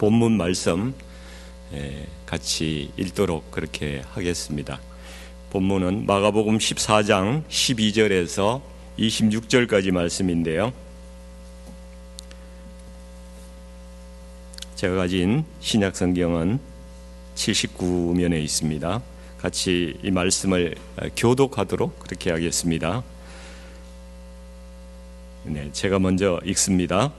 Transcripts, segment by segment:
본문 말씀 같이 읽도록 그렇게 하겠습니다. 본문은 마가복음 14장 12절에서 26절까지 말씀인데요. 제가 가진 신약성경은 79면에 있습니다. 같이 이 말씀을 교독하도록 그렇게 하겠습니다. 제가 먼저 읽습니다.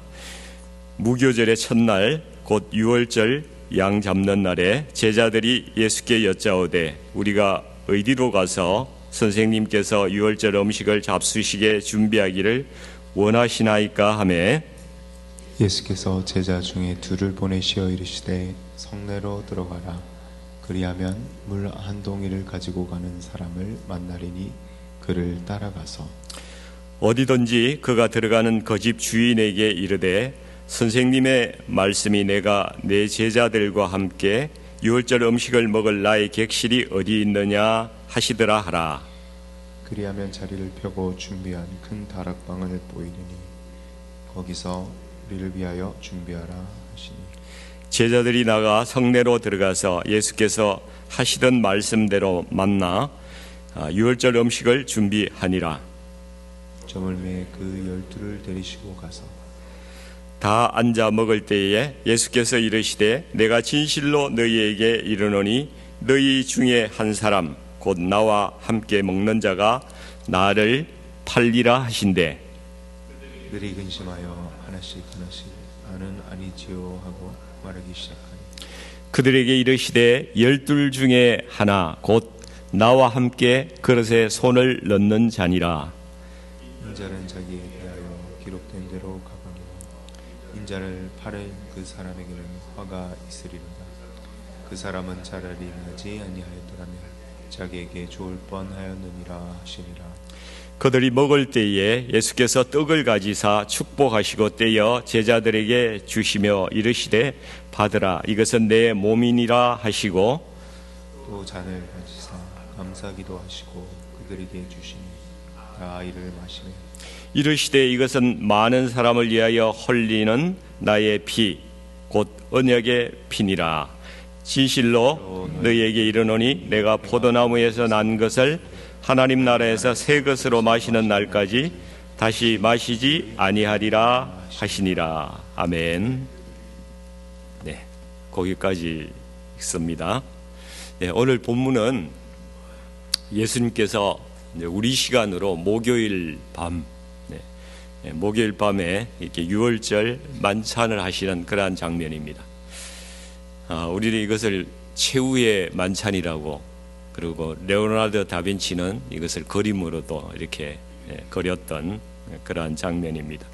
무교절의 첫날 곧 유월절 양 잡는 날에 제자들이 예수께 여짜오되 우리가 어디로 가서 선생님께서 유월절 음식을 잡수시게 준비하기를 원하시나이까 하매 예수께서 제자 중에 둘을 보내시어 이르시되 성내로 들어가라. 그리하면 물 한 동이를 가지고 가는 사람을 만나리니 그를 따라가서 어디든지 그가 들어가는 그 집 주인에게 이르되 선생님의 말씀이 내가 내 제자들과 함께 유월절 음식을 먹을 나의 객실이 어디 있느냐 하시더라 하라. 그리하면 자리를 펴고 준비한 큰 다락방을 보이리니 거기서 우리를 위하여 준비하라 하시니 제자들이 나가 성내로 들어가서 예수께서 하시던 말씀대로 만나 유월절 음식을 준비하니라. 저물매 그 12를 데리시고 가서 다 앉아 먹을 때에 예수께서 이르시되 내가 진실로 너희에게 이르노니 너희 중에 한 사람 곧 나와 함께 먹는 자가 나를 팔리라 하신대. 그들이 근심하여 하나씩 나는 아니지요 하고 말하기 시작하니 그들에게 이르시되 12 중에 하나 곧 나와 함께 그릇에 손을 넣는 자니라. 인자는 자기에 대하여 기록된 대로 가거니와 인자를 팔을 그 사람에게는 화가 있으리로다. 그 사람은 차라리 나지 아니하였더라면 자기에게 좋을 뻔하였느니라 하시니라. 그들이 먹을 때에 예수께서 떡을 가지사 축복하시고 떼어 제자들에게 주시며 이르시되 받으라 이것은 내 몸이니라 하시고 또 잔을 가지사 감사기도 하시고 그들에게 주시니 다 이를 마시며 이르시되 이것은 많은 사람을 위하여 흘리는 나의 피 곧 언약의 피니라. 진실로 너희에게 이르노니 내가 포도나무에서 난 것을 하나님 나라에서 새 것으로 마시는 날까지 다시 마시지 아니하리라 하시니라. 아멘. 네, 거기까지 읽습니다. 네, 오늘 본문은 예수님께서 우리 시간으로 목요일 밤, 목요일 밤에 이렇게 유월절 만찬을 하시는 그러한 장면입니다. 우리는 이것을 최후의 만찬이라고, 그리고 레오나르도 다빈치는 이것을 그림으로도 이렇게 그렸던 그러한 장면입니다.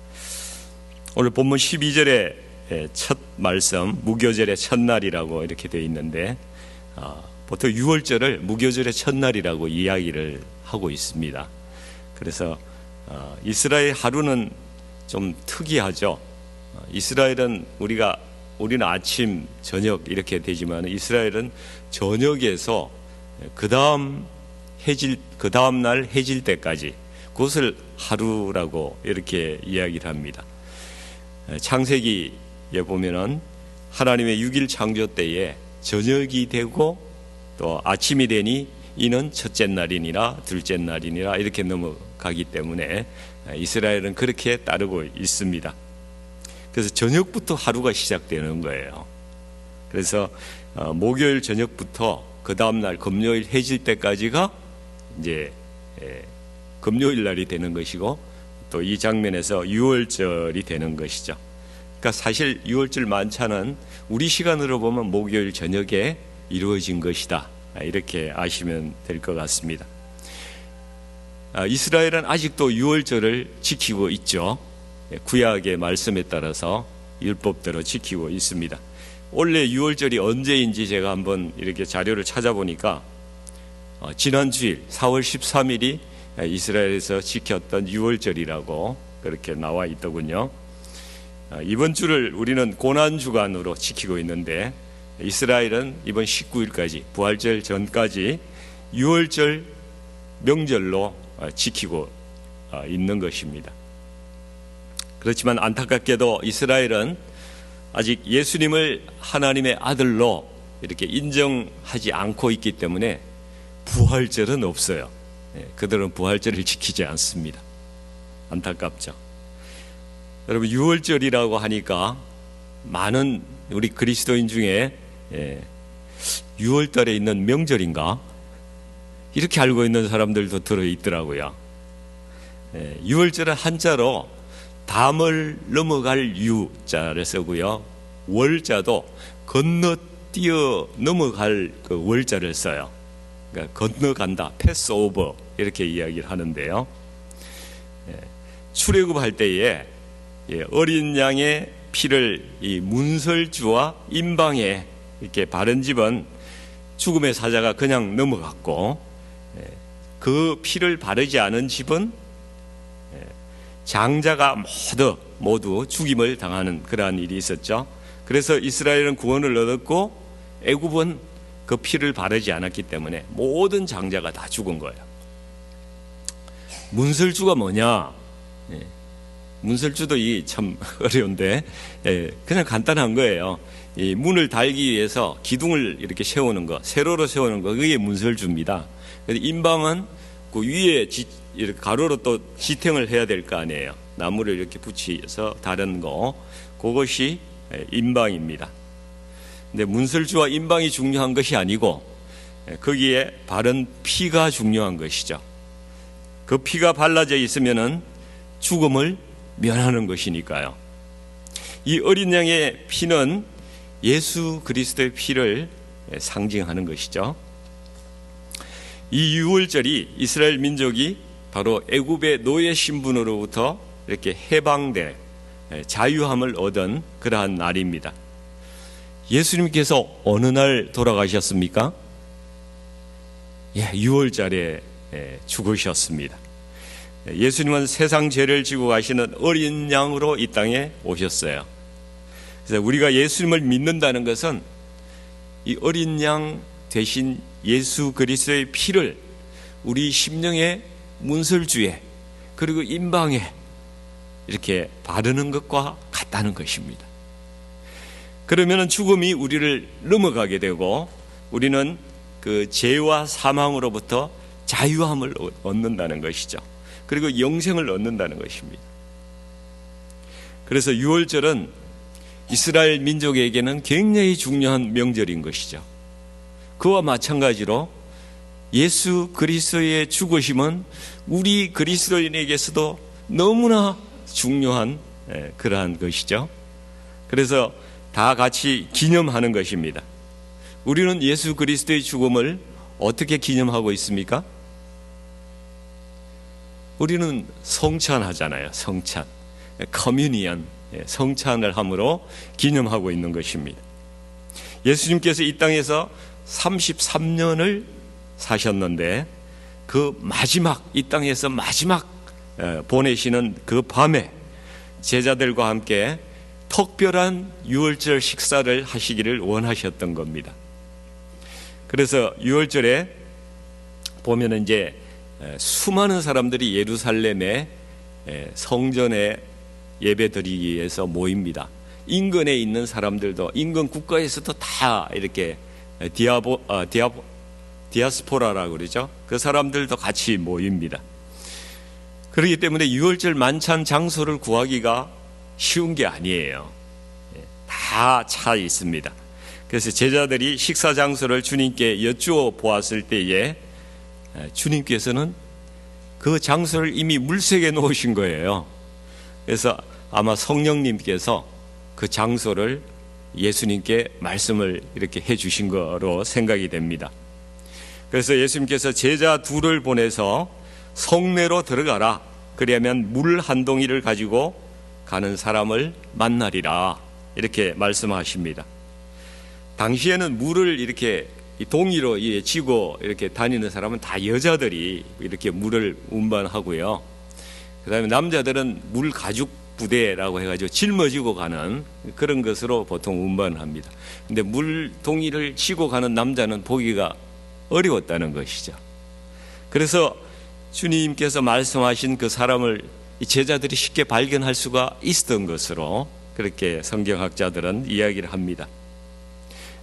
오늘 본문 12절의 첫 말씀, 무교절의 첫날이라고 이렇게 되어 있는데 보통 유월절을 무교절의 첫날이라고 이야기를 하고 있습니다. 그래서 이스라엘 하루는 좀 특이하죠. 이스라엘은 우리는 아침, 저녁 이렇게 되지만 이스라엘은 저녁에서 그 다음 날 해질 때까지 그것을 하루라고 이렇게 이야기를 합니다. 창세기에 보면은 하나님의 6일 창조 때에 저녁이 되고 또 아침이 되니 이는 첫째 날이니라 둘째 날이니라 이렇게 넘어가기 때문에 이스라엘은 그렇게 따르고 있습니다. 그래서 저녁부터 하루가 시작되는 거예요. 그래서 목요일 저녁부터 그 다음날 금요일 해질 때까지가 이제 금요일 날이 되는 것이고 또 이 장면에서 유월절이 되는 것이죠. 그러니까 사실 유월절 만찬은 우리 시간으로 보면 목요일 저녁에 이루어진 것이다. 이렇게 아시면 될 것 같습니다. 이스라엘은 아직도 유월절을 지키고 있죠. 구약의 말씀에 따라서 율법대로 지키고 있습니다. 원래 유월절이 언제인지 제가 한번 이렇게 자료를 찾아보니까 지난 주일 4월 13일이 이스라엘에서 지켰던 유월절이라고 그렇게 나와 있더군요. 이번 주를 우리는 고난주간으로 지키고 있는데 이스라엘은 이번 19일까지 부활절 전까지 유월절 명절로 지키고 있는 것입니다. 그렇지만 안타깝게도 이스라엘은 아직 예수님을 하나님의 아들로 이렇게 인정하지 않고 있기 때문에 부활절은 없어요. 그들은 부활절을 지키지 않습니다. 안타깝죠. 여러분, 유월절이라고 하니까 많은 우리 그리스도인 중에 6월달에 있는 명절인가 이렇게 알고 있는 사람들도 들어있더라고요. 6월절은 한자로 담을 넘어갈 유자를 쓰고요, 월자도 건너뛰어 넘어갈 그 월자를 써요. 그러니까 건너간다, 패스 오버 이렇게 이야기를 하는데요. 출애굽할 때에 어린 양의 피를 이 문설주와 임방에 이렇게 바른 집은 죽음의 사자가 그냥 넘어갔고, 그 피를 바르지 않은 집은 장자가 모두 죽임을 당하는 그러한 일이 있었죠. 그래서 이스라엘은 구원을 얻었고 애굽은 그 피를 바르지 않았기 때문에 모든 장자가 다 죽은 거예요. 문설주가 뭐냐? 문설주도 이 참 어려운데 그냥 간단한 거예요. 이 문을 달기 위해서 기둥을 이렇게 세우는 거, 세로로 세우는 거, 그게 문설주입니다. 그래서 임방은 그 위에 이렇게 가로로 또 지탱을 해야 될 거 아니에요. 나무를 이렇게 붙여서 다른 거, 그것이 임방입니다. 근데 문설주와 임방이 중요한 것이 아니고 거기에 바른 피가 중요한 것이죠. 그 피가 발라져 있으면은 죽음을 면하는 것이니까요. 이 어린 양의 피는 예수 그리스도의 피를 상징하는 것이죠. 이 유월절이 이스라엘 민족이 바로 애굽의 노예 신분으로부터 이렇게 해방돼 자유함을 얻은 그러한 날입니다. 예수님께서 어느 날 돌아가셨습니까? 유월절에 죽으셨습니다. 예수님은 세상 죄를 지고 가시는 어린 양으로 이 땅에 오셨어요. 그래서 우리가 예수님을 믿는다는 것은 이 어린 양 대신 예수 그리스도의 피를 우리 심령의 문설주에 그리고 임방에 이렇게 바르는 것과 같다는 것입니다. 그러면 죽음이 우리를 넘어가게 되고 우리는 그 죄와 사망으로부터 자유함을 얻는다는 것이죠. 그리고 영생을 얻는다는 것입니다. 그래서 유월절은 이스라엘 민족에게는 굉장히 중요한 명절인 것이죠. 그와 마찬가지로 예수 그리스도의 죽으심은 우리 그리스도인에게서도 너무나 중요한 그러한 것이죠. 그래서 다 같이 기념하는 것입니다. 우리는 예수 그리스도의 죽음을 어떻게 기념하고 있습니까? 우리는 성찬하잖아요. 성찬, 커뮤니언, 성찬을 함으로 기념하고 있는 것입니다. 예수님께서 이 땅에서 33년을 사셨는데 그 마지막, 이 땅에서 마지막 보내시는 그 밤에 제자들과 함께 특별한 유월절 식사를 하시기를 원하셨던 겁니다. 그래서 유월절에 보면 이제 수많은 사람들이 예루살렘의 성전에 예배드리기 위해서 모입니다. 인근에 있는 사람들도, 인근 국가에서도 다 이렇게 디아스포라라고 그러죠. 그 사람들도 같이 모입니다. 그렇기 때문에 유월절 만찬 장소를 구하기가 쉬운 게 아니에요. 다 차 있습니다. 그래서 제자들이 식사 장소를 주님께 여쭈어 보았을 때에 주님께서는 그 장소를 이미 물색해 놓으신 거예요. 그래서 아마 성령님께서 그 장소를 예수님께 말씀을 이렇게 해 주신 거로 생각이 됩니다. 그래서 예수님께서 제자 둘을 보내서 성내로 들어가라. 그리하면 물 한 동이를 가지고 가는 사람을 만나리라. 이렇게 말씀하십니다. 당시에는 물을 이렇게 동이로 쥐고 이렇게 다니는 사람은 다 여자들이 이렇게 물을 운반하고요. 그 다음에 남자들은 물 가죽 부대라고 해가지고 짊어지고 가는 그런 것으로 보통 운반합니다. 근데 물 동이를 쥐고 가는 남자는 보기가 어려웠다는 것이죠. 그래서 주님께서 말씀하신 그 사람을 제자들이 쉽게 발견할 수가 있었던 것으로 그렇게 성경학자들은 이야기를 합니다.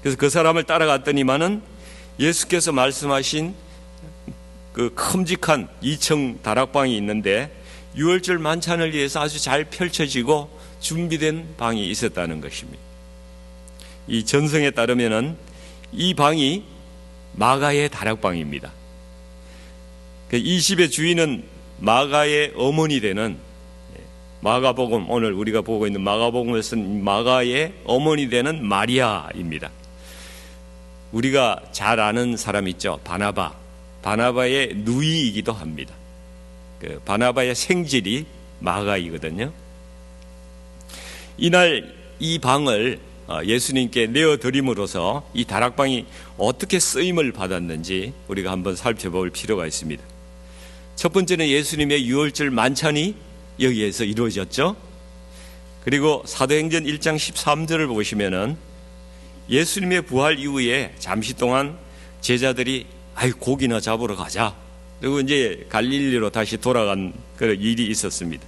그래서 그 사람을 따라갔더니만은 예수께서 말씀하신 그 큼직한 2층 다락방이 있는데 유월절 만찬을 위해서 아주 잘 펼쳐지고 준비된 방이 있었다는 것입니다. 이 전성에 따르면은 이 방이 마가의 다락방입니다. 이 집의 주인은 마가의 어머니 되는 마가복음, 오늘 우리가 보고 있는 마가복음을 쓴 마가의 어머니 되는 마리아입니다. 우리가 잘 아는 사람 있죠. 바나바의 누이이기도 합니다. 그 바나바의 생질이 마가이거든요. 이날 이 방을 예수님께 내어드림으로써 이 다락방이 어떻게 쓰임을 받았는지 우리가 한번 살펴볼 필요가 있습니다. 첫 번째는 예수님의 유월절 만찬이 여기에서 이루어졌죠. 그리고 사도행전 1장 13절을 보시면은 예수님의 부활 이후에 잠시 동안 제자들이 고기나 잡으러 가자. 그리고 이제 갈릴리로 다시 돌아간 그런 일이 있었습니다.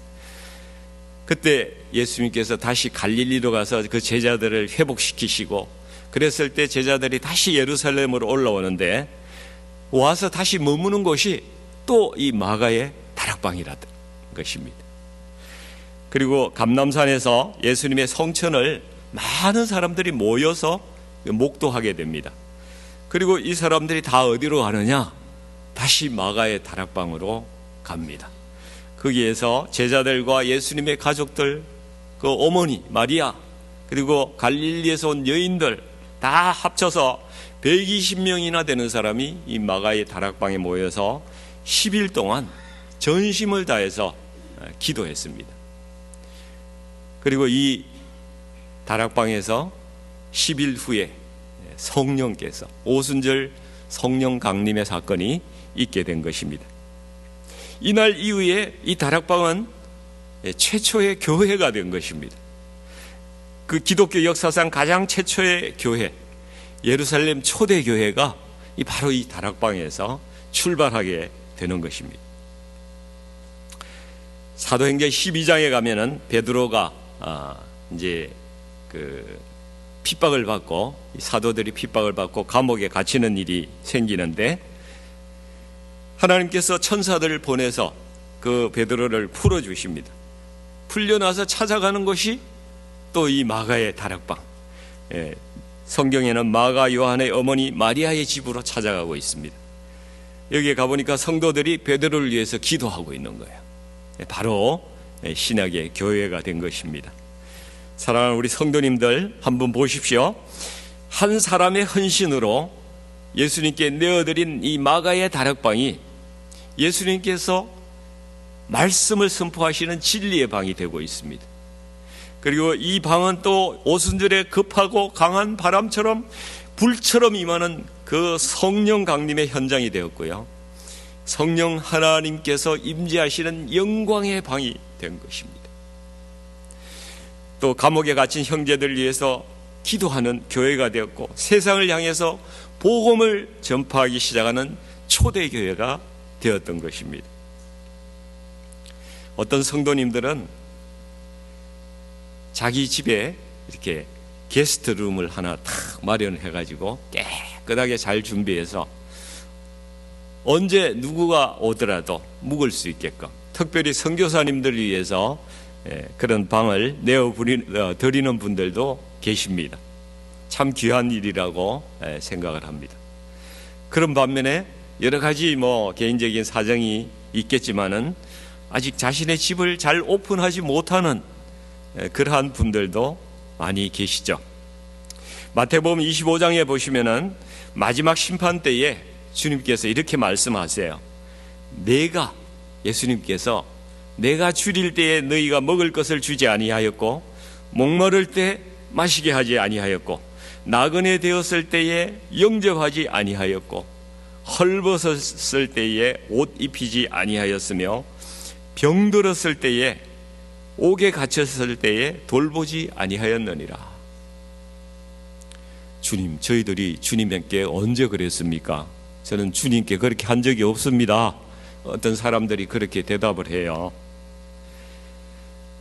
그때 예수님께서 다시 갈릴리로 가서 그 제자들을 회복시키시고 그랬을 때 제자들이 다시 예루살렘으로 올라오는데 와서 다시 머무는 곳이 또 이 마가의 다락방이라는 것입니다. 그리고 감람산에서 예수님의 성천을 많은 사람들이 모여서 목도하게 됩니다. 그리고 이 사람들이 다 어디로 가느냐? 다시 마가의 다락방으로 갑니다. 거기에서 제자들과 예수님의 가족들, 그 어머니 마리아, 그리고 갈릴리에서 온 여인들 다 합쳐서 120명이나 되는 사람이 이 마가의 다락방에 모여서 10일 동안 전심을 다해서 기도했습니다. 그리고 이 다락방에서 10일 후에 성령께서 오순절 성령 강림의 사건이 있게 된 것입니다. 이날 이후에 이 다락방은 최초의 교회가 된 것입니다. 그 기독교 역사상 가장 최초의 교회, 예루살렘 초대 교회가 바로 이 다락방에서 출발하게 되는 것입니다. 사도행전 12장에 가면은 베드로가 이제 그 핍박을 받고 사도들이 핍박을 받고 감옥에 갇히는 일이 생기는데 하나님께서 천사들을 보내서 그 베드로를 풀어 주십니다. 풀려나서 찾아가는 것이 또 이 마가의 다락방. 성경에는 마가 요한의 어머니 마리아의 집으로 찾아가고 있습니다. 여기에 가보니까 성도들이 베드로를 위해서 기도하고 있는 거예요. 바로 신약의 교회가 된 것입니다. 사랑하는 우리 성도님들 한번 보십시오. 한 사람의 헌신으로 예수님께 내어드린 이 마가의 다락방이 예수님께서 말씀을 선포하시는 진리의 방이 되고 있습니다. 그리고 이 방은 또 오순절에 급하고 강한 바람처럼 불처럼 임하는 그 성령 강림의 현장이 되었고요. 성령 하나님께서 임재하시는 영광의 방이 된 것입니다. 또 감옥에 갇힌 형제들을 위해서 기도하는 교회가 되었고 세상을 향해서 복음을 전파하기 시작하는 초대교회가 되었던 것입니다. 어떤 성도님들은 자기 집에 이렇게 게스트룸을 하나 탁 마련해가지고 깨끗하게 잘 준비해서 언제 누구가 오더라도 묵을 수 있게끔 특별히 선교사님들을 위해서 그런 방을 내어드리는 분들도 계십니다. 참 귀한 일이라고 생각을 합니다. 그런 반면에 여러 가지 개인적인 사정이 있겠지만은 아직 자신의 집을 잘 오픈하지 못하는 그러한 분들도 많이 계시죠. 마태복음 25장에 보시면은 마지막 심판 때에 주님께서 이렇게 말씀하세요. 예수님께서 내가 줄일 때에 너희가 먹을 것을 주지 아니하였고 목마를 때 마시게 하지 아니하였고 나그네 되었을 때에 영접하지 아니하였고 헐벗었을 때에 옷 입히지 아니하였으며 병들었을 때에 옥에 갇혔을 때에 돌보지 아니하였느니라. 주님, 저희들이 주님께 언제 그랬습니까? 저는 주님께 그렇게 한 적이 없습니다. 어떤 사람들이 그렇게 대답을 해요.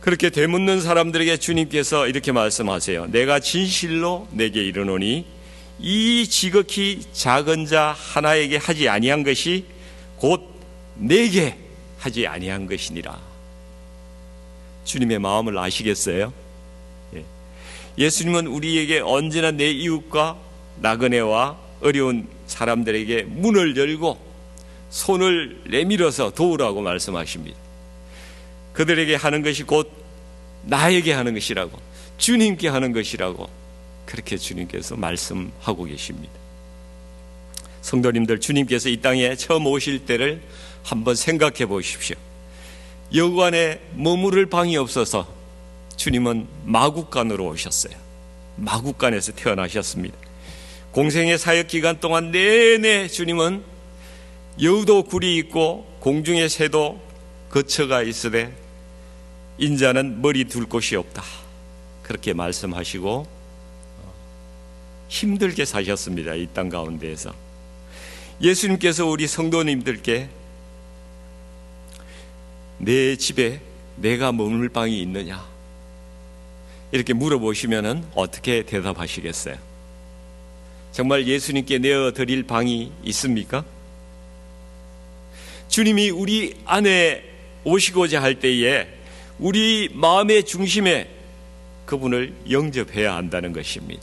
그렇게 되묻는 사람들에게 주님께서 이렇게 말씀하세요. 내가 진실로 내게 이르노니 이 지극히 작은 자 하나에게 하지 아니한 것이 곧 내게 하지 아니한 것이니라. 주님의 마음을 아시겠어요? 예수님은 우리에게 언제나 내 이웃과 나그네와 어려운 사람들에게 문을 열고 손을 내밀어서 도우라고 말씀하십니다. 그들에게 하는 것이 곧 나에게 하는 것이라고, 주님께 하는 것이라고 그렇게 주님께서 말씀하고 계십니다. 성도님들, 주님께서 이 땅에 처음 오실 때를 한번 생각해 보십시오. 여관에 머무를 방이 없어서 주님은 마국간으로 오셨어요. 마국간에서 태어나셨습니다. 공생의 사역 기간 동안 내내 주님은 여우도 굴이 있고 공중의 새도 거처가 있으되 인자는 머리 둘 곳이 없다, 그렇게 말씀하시고 힘들게 사셨습니다. 이 땅 가운데에서 예수님께서 우리 성도님들께 내 집에 내가 머물 방이 있느냐 이렇게 물어보시면 어떻게 대답하시겠어요? 정말 예수님께 내어드릴 방이 있습니까? 주님이 우리 안에 오시고자 할 때에 우리 마음의 중심에 그분을 영접해야 한다는 것입니다.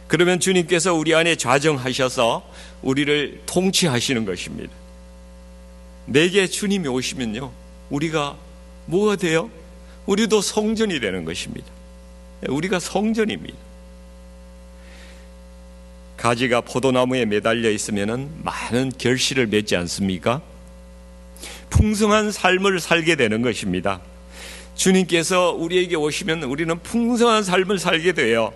그러면 주님께서 우리 안에 좌정하셔서 우리를 통치하시는 것입니다. 내게 주님이 오시면요, 우리가 뭐가 돼요? 우리도 성전이 되는 것입니다. 우리가 성전입니다. 가지가 포도나무에 매달려 있으면 많은 결실을 맺지 않습니까? 풍성한 삶을 살게 되는 것입니다. 주님께서 우리에게 오시면 우리는 풍성한 삶을 살게 돼요.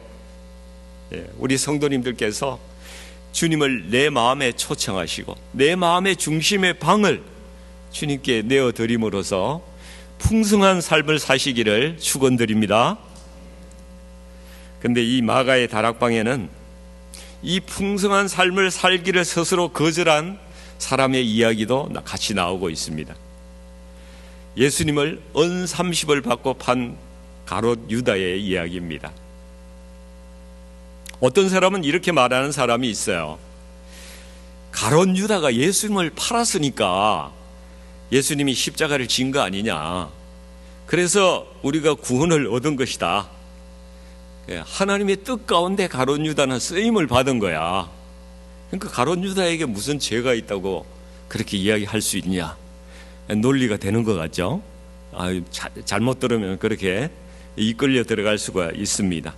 우리 성도님들께서 주님을 내 마음에 초청하시고 내 마음의 중심의 방을 주님께 내어드림으로써 풍성한 삶을 사시기를 축원드립니다. 그런데 이 마가의 다락방에는 이 풍성한 삶을 살기를 스스로 거절한 사람의 이야기도 같이 나오고 있습니다. 예수님을 은 30을 받고 판 가롯 유다의 이야기입니다. 어떤 사람은 이렇게 말하는 사람이 있어요. 가롯 유다가 예수님을 팔았으니까 예수님이 십자가를 진 거 아니냐, 그래서 우리가 구원을 얻은 것이다. 하나님의 뜻 가운데 가롯 유다는 쓰임을 받은 거야. 그러니까 가롯 유다에게 무슨 죄가 있다고 그렇게 이야기할 수 있냐, 논리가 되는 것 같죠? 잘못 들으면 그렇게 이끌려 들어갈 수가 있습니다.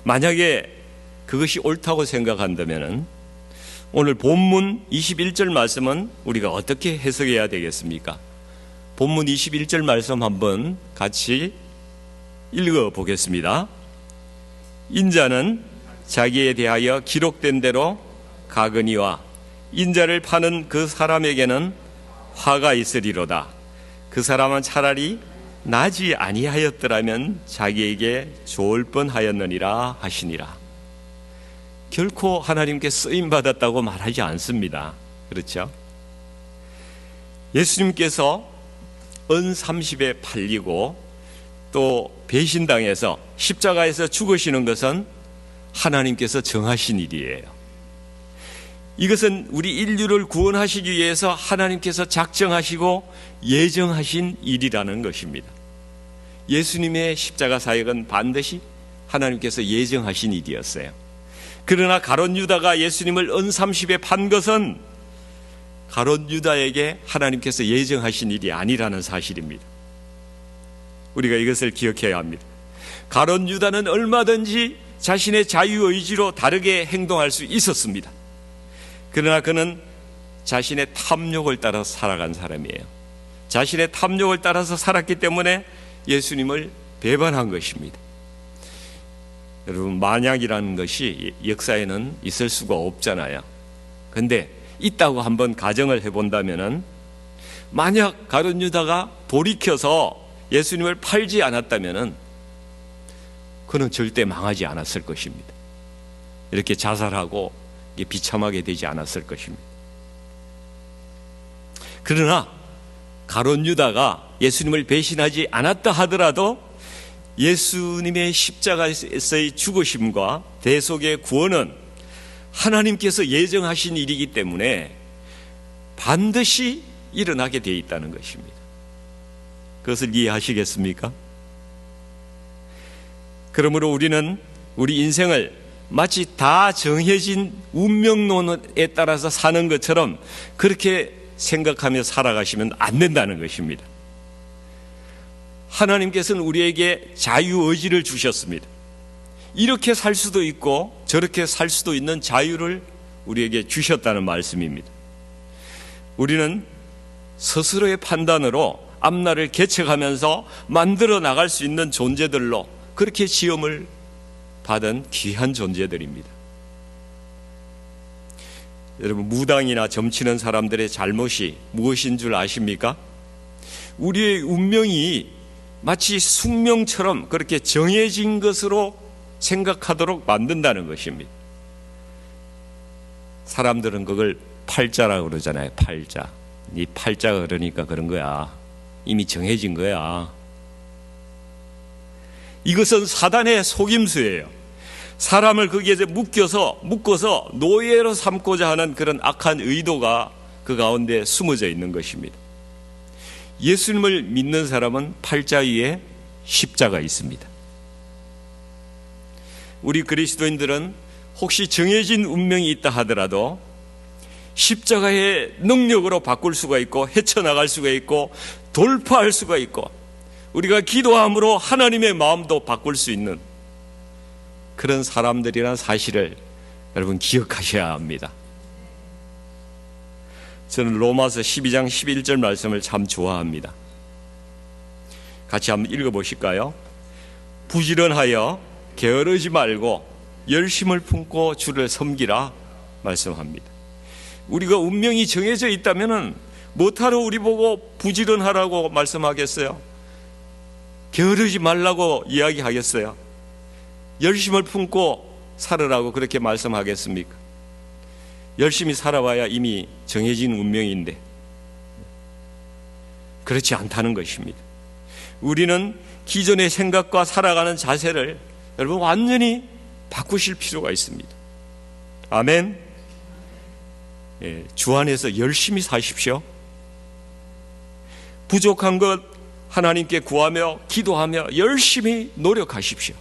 만약에 그것이 옳다고 생각한다면 오늘 본문 21절 말씀은 우리가 어떻게 해석해야 되겠습니까? 본문 21절 말씀 한번 같이 읽어보겠습니다. 인자는 자기에 대하여 기록된 대로 가거니와 인자를 파는 그 사람에게는 화가 있으리로다. 그 사람은 차라리 나지 아니하였더라면 자기에게 좋을 뻔하였느니라 하시니라. 결코 하나님께 쓰임받았다고 말하지 않습니다. 그렇죠? 예수님께서 은 30에 팔리고 또 배신당해서 십자가에서 죽으시는 것은 하나님께서 정하신 일이에요. 이것은 우리 인류를 구원하시기 위해서 하나님께서 작정하시고 예정하신 일이라는 것입니다. 예수님의 십자가 사역은 반드시 하나님께서 예정하신 일이었어요. 그러나 가롯 유다가 예수님을 은 30에 판 것은 가롯 유다에게 하나님께서 예정하신 일이 아니라는 사실입니다. 우리가 이것을 기억해야 합니다. 가롯 유다는 얼마든지 자신의 자유의지로 다르게 행동할 수 있었습니다. 그러나 그는 자신의 탐욕을 따라서 살아간 사람이에요. 자신의 탐욕을 따라서 살았기 때문에 예수님을 배반한 것입니다. 여러분, 만약이라는 것이 역사에는 있을 수가 없잖아요. 그런데 있다고 한번 가정을 해본다면, 만약 가룟 유다가 돌이켜서 예수님을 팔지 않았다면 그는 절대 망하지 않았을 것입니다. 이렇게 자살하고 비참하게 되지 않았을 것입니다. 그러나 가룟 유다가 예수님을 배신하지 않았다 하더라도 예수님의 십자가에서의 죽으심과 대속의 구원은 하나님께서 예정하신 일이기 때문에 반드시 일어나게 되어 있다는 것입니다. 그것을 이해하시겠습니까? 그러므로 우리는 우리 인생을 마치 다 정해진 운명론에 따라서 사는 것처럼 그렇게 생각하며 살아가시면 안 된다는 것입니다. 하나님께서는 우리에게 자유의지를 주셨습니다. 이렇게 살 수도 있고 저렇게 살 수도 있는 자유를 우리에게 주셨다는 말씀입니다. 우리는 스스로의 판단으로 앞날을 개척하면서 만들어 나갈 수 있는 존재들로 그렇게 지음을 받은 귀한 존재들입니다. 여러분, 무당이나 점치는 사람들의 잘못이 무엇인 줄 아십니까? 우리의 운명이 마치 숙명처럼 그렇게 정해진 것으로 생각하도록 만든다는 것입니다. 사람들은 그걸 팔자라고 그러잖아요. 팔자. 이 팔자가 그러니까 그런 거야. 이미 정해진 거야. 이것은 사단의 속임수예요. 사람을 거기에 묶어서 노예로 삼고자 하는 그런 악한 의도가 그 가운데 숨어져 있는 것입니다. 예수님을 믿는 사람은 팔자 위에 십자가 있습니다. 우리 그리스도인들은 혹시 정해진 운명이 있다 하더라도 십자가의 능력으로 바꿀 수가 있고 헤쳐나갈 수가 있고 돌파할 수가 있고 우리가 기도함으로 하나님의 마음도 바꿀 수 있는 그런 사람들이라는 사실을 여러분 기억하셔야 합니다. 저는 로마서 12장 11절 말씀을 참 좋아합니다. 같이 한번 읽어보실까요? 부지런하여 게으르지 말고 열심을 품고 주를 섬기라 말씀합니다. 우리가 운명이 정해져 있다면 못하러 우리 보고 부지런하라고 말씀하겠어요? 게으르지 말라고 이야기하겠어요? 열심을 품고 살으라고 그렇게 말씀하겠습니까? 열심히 살아봐야 이미 정해진 운명인데 그렇지 않다는 것입니다. 우리는 기존의 생각과 살아가는 자세를 여러분 완전히 바꾸실 필요가 있습니다. 아멘. 예, 주 안에서 열심히 사십시오. 부족한 것 하나님께 구하며 기도하며 열심히 노력하십시오.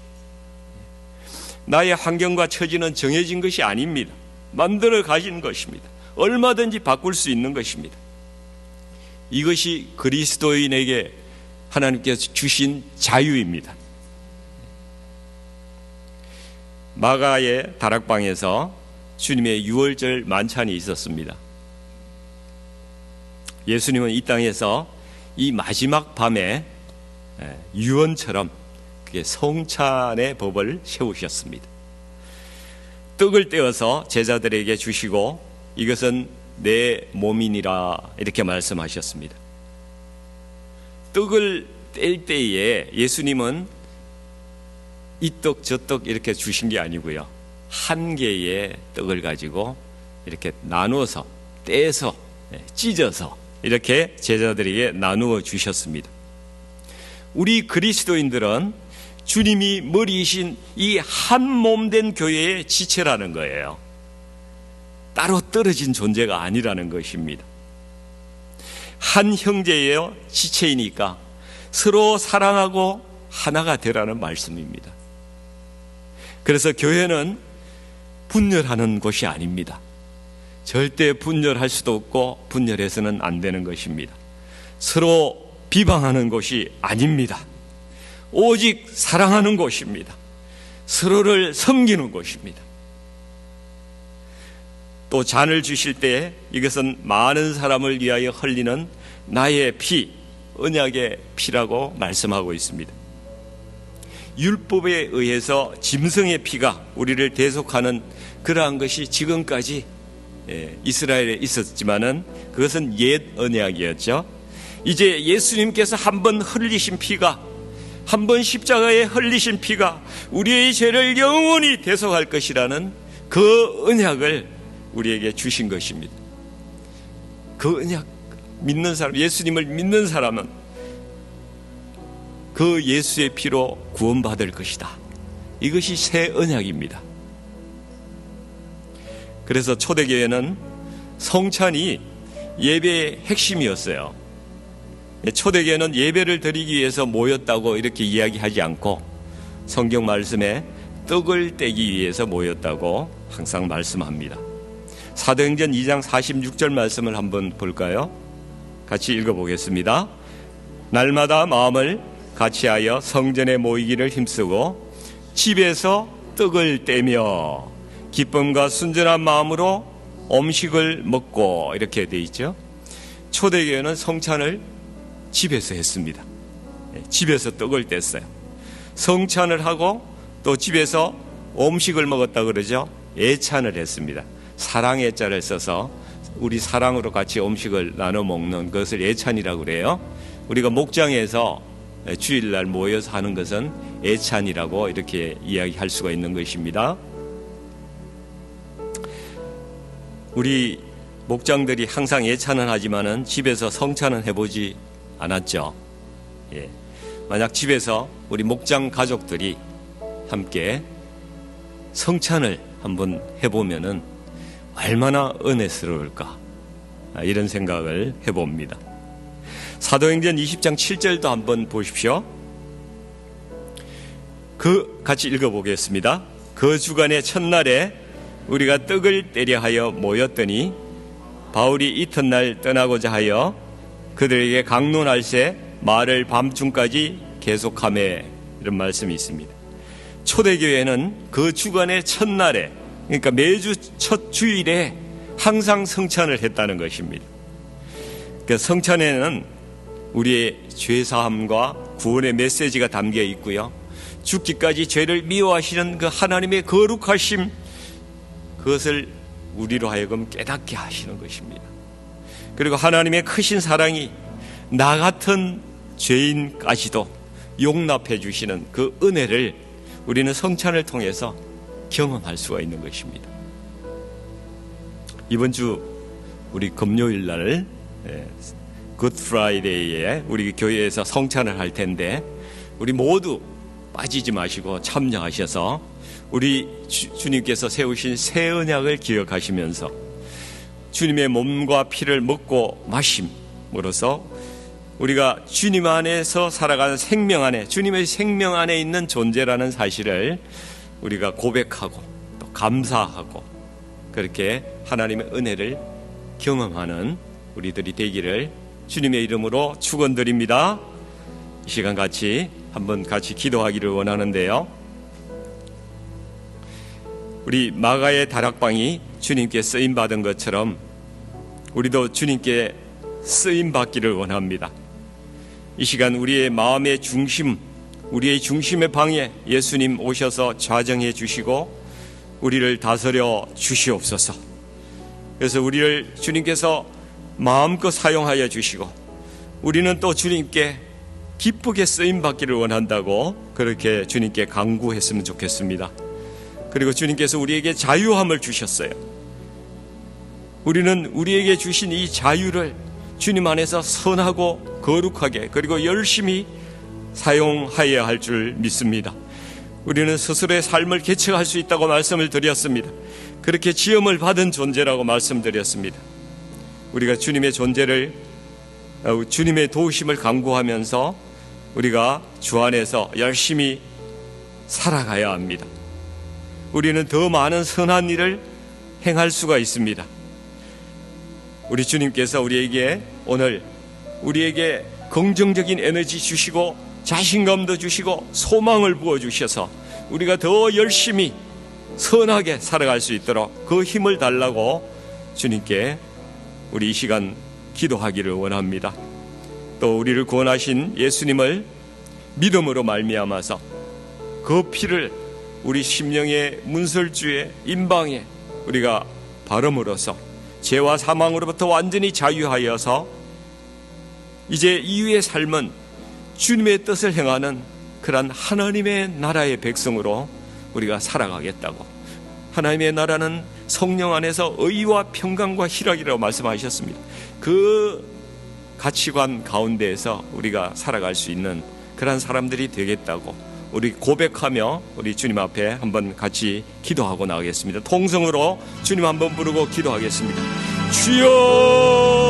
나의 환경과 처지는 정해진 것이 아닙니다. 만들어 가진 것입니다. 얼마든지 바꿀 수 있는 것입니다. 이것이 그리스도인에게 하나님께서 주신 자유입니다. 마가의 다락방에서 주님의 유월절 만찬이 있었습니다. 예수님은 이 땅에서 이 마지막 밤에 유언처럼 성찬의 법을 세우셨습니다. 떡을 떼어서 제자들에게 주시고 이것은 내 몸이니라 이렇게 말씀하셨습니다. 떡을 뗄 때에 예수님은 이 떡 저 떡 이렇게 주신 게 아니고요. 한 개의 떡을 가지고 이렇게 나누어서 떼서 찢어서 이렇게 제자들에게 나누어 주셨습니다. 우리 그리스도인들은 주님이 머리이신 이 한 몸 된 교회의 지체라는 거예요. 따로 떨어진 존재가 아니라는 것입니다. 한 형제예요. 지체이니까 서로 사랑하고 하나가 되라는 말씀입니다. 그래서 교회는 분열하는 곳이 아닙니다. 절대 분열할 수도 없고 분열해서는 안 되는 것입니다. 서로 비방하는 곳이 아닙니다. 오직 사랑하는 곳입니다. 서로를 섬기는 곳입니다. 또 잔을 주실 때 이것은 많은 사람을 위하여 흘리는 나의 피, 언약의 피라고 말씀하고 있습니다. 율법에 의해서 짐승의 피가 우리를 대속하는 그러한 것이 지금까지 이스라엘에 있었지만은 그것은 옛 언약이었죠. 이제 예수님께서 한 번 흘리신 피가, 한 번 십자가에 흘리신 피가 우리의 죄를 영원히 대속할 것이라는 그 언약을 우리에게 주신 것입니다. 그 언약 믿는 사람, 예수님을 믿는 사람은 그 예수의 피로 구원받을 것이다. 이것이 새 언약입니다. 그래서 초대교회는 성찬이 예배의 핵심이었어요. 초대교회는 예배를 드리기 위해서 모였다고 이렇게 이야기하지 않고 성경 말씀에 떡을 떼기 위해서 모였다고 항상 말씀합니다. 사도행전 2장 46절 말씀을 한번 볼까요? 같이 읽어보겠습니다. 날마다 마음을 같이하여 성전에 모이기를 힘쓰고 집에서 떡을 떼며 기쁨과 순전한 마음으로 음식을 먹고, 이렇게 돼 있죠. 초대교회는 성찬을 집에서 했습니다. 집에서 떡을 뗐어요. 성찬을 하고 또 집에서 음식을 먹었다 그러죠. 예찬을 했습니다. 사랑 예자를 써서 우리 사랑으로 같이 음식을 나눠 먹는 것을 예찬이라고 그래요. 우리가 목장에서 주일날 모여서 하는 것은 예찬이라고 이렇게 이야기할 수가 있는 것입니다. 우리 목장들이 항상 예찬은 하지만은 집에서 성찬은 해보지 않았죠. 예. 만약 집에서 우리 목장 가족들이 함께 성찬을 한번 해보면은 얼마나 은혜스러울까, 이런 생각을 해봅니다. 사도행전 20장 7절도 한번 보십시오. 같이 읽어보겠습니다. 그 주간의 첫날에 우리가 떡을 떼려 하여 모였더니 바울이 이튿날 떠나고자 하여 그들에게 강론할세 말을 밤중까지 계속하매, 이런 말씀이 있습니다. 초대교회는 그 주간의 첫날에, 그러니까 매주 첫 주일에 항상 성찬을 했다는 것입니다. 그 성찬에는 우리의 죄사함과 구원의 메시지가 담겨 있고요, 죽기까지 죄를 미워하시는 그 하나님의 거룩하심, 그것을 우리로 하여금 깨닫게 하시는 것입니다. 그리고 하나님의 크신 사랑이 나 같은 죄인까지도 용납해 주시는 그 은혜를 우리는 성찬을 통해서 경험할 수가 있는 것입니다. 이번 주 우리 금요일 날 굿 프라이데이에 우리 교회에서 성찬을 할 텐데, 우리 모두 빠지지 마시고 참여하셔서 우리 주님께서 세우신 새 언약을 기억하시면서 주님의 몸과 피를 먹고 마심으로써 우리가 주님 안에서 살아가는 생명 안에, 주님의 생명 안에 있는 존재라는 사실을 우리가 고백하고 또 감사하고, 그렇게 하나님의 은혜를 경험하는 우리들이 되기를 주님의 이름으로 축원드립니다. 이 시간 같이 한번 기도하기를 원하는데요, 우리 마가의 다락방이 주님께 쓰임받은 것처럼 우리도 주님께 쓰임받기를 원합니다. 이 시간 우리의 마음의 중심, 우리의 중심의 방에 예수님 오셔서 좌정해 주시고 우리를 다스려 주시옵소서. 그래서 우리를 주님께서 마음껏 사용하여 주시고 우리는 또 주님께 기쁘게 쓰임받기를 원한다고 그렇게 주님께 간구했으면 좋겠습니다. 그리고 주님께서 우리에게 자유함을 주셨어요. 우리는 우리에게 주신 이 자유를 주님 안에서 선하고 거룩하게 그리고 열심히 사용하여야 할 줄 믿습니다. 우리는 스스로의 삶을 개척할 수 있다고 말씀을 드렸습니다. 그렇게 지음을 받은 존재라고 말씀드렸습니다. 우리가 주님의 존재를, 주님의 도우심을 간구하면서 우리가 주 안에서 열심히 살아가야 합니다. 우리는 더 많은 선한 일을 행할 수가 있습니다. 우리 주님께서 우리에게 오늘 우리에게 긍정적인 에너지 주시고 자신감도 주시고 소망을 부어주셔서 우리가 더 열심히 선하게 살아갈 수 있도록 그 힘을 달라고 주님께 우리 이 시간 기도하기를 원합니다. 또 우리를 구원하신 예수님을 믿음으로 말미암아서 그 피를 우리 심령의 문설주에 임방에 우리가 바름으로써 죄와 사망으로부터 완전히 자유하여서 이제 이후의 삶은 주님의 뜻을 행하는 그런 하나님의 나라의 백성으로 우리가 살아가겠다고. 하나님의 나라는 성령 안에서 의와 평강과 희락이라고 말씀하셨습니다. 그 가치관 가운데에서 우리가 살아갈 수 있는 그런 사람들이 되겠다고 우리 고백하며 우리 주님 앞에 한번 같이 기도하고 나가겠습니다. 통성으로 주님 한번 부르고 기도하겠습니다. 주여